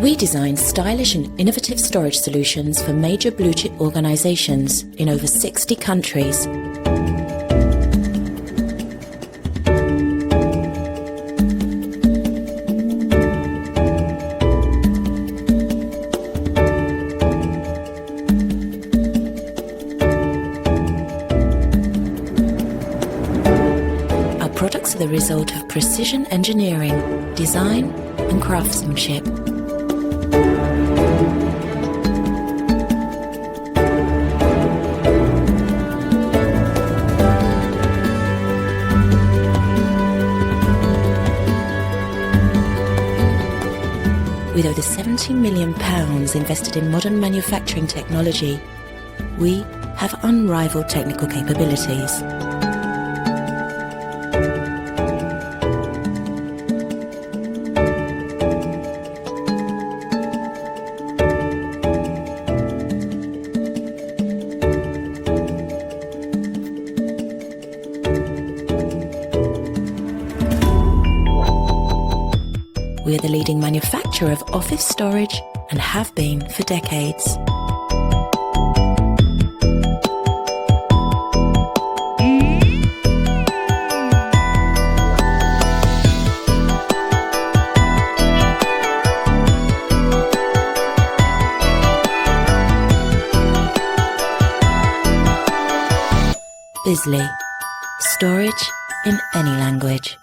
We design stylish and innovative storage solutions for major blue-chip organizations in over 60 countries. Our products are the result of precision engineering, design and craftsmanship. With over £70 million invested in modern manufacturing technology, we have unrivaled technical capabilities. We are the leading manufacturer of office storage and have been for decades. Bisley, storage in any language.